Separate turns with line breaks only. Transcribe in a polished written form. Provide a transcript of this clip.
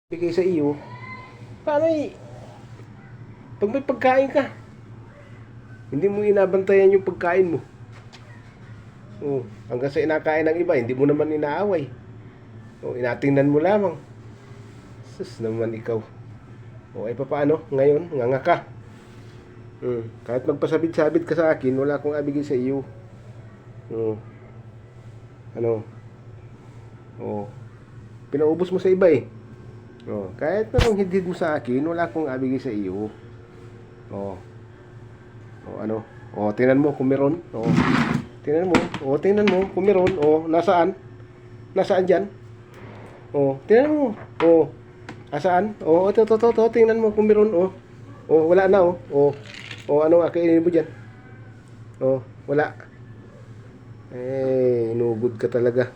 bigay sa iyo, paano pag may pagkain ka, hindi mo inabantayan yung pagkain mo. Hanggang sa inakain ng iba, hindi mo naman inaaway. Inatingnan mo lamang. Sus naman ikaw. Ay papaano, ngayon, nganga ka. Kahit magpasabit-sabit ka sa akin, wala akong abigay sa iyo. Ano? Pinaubos mo sa iba eh. Kahit anong hidid mo sa akin, wala akong abigay sa iyo. Ano? Tingnan mo kung meron. Tingnan mo. Tingnan mo kung meron. Nasaan? Nasaan diyan? Tingnan mo. Asaan? Ito. Tingnan mo kung meron. Wala na. Ano kainin mo diyan? Wala. Inugod ka talaga.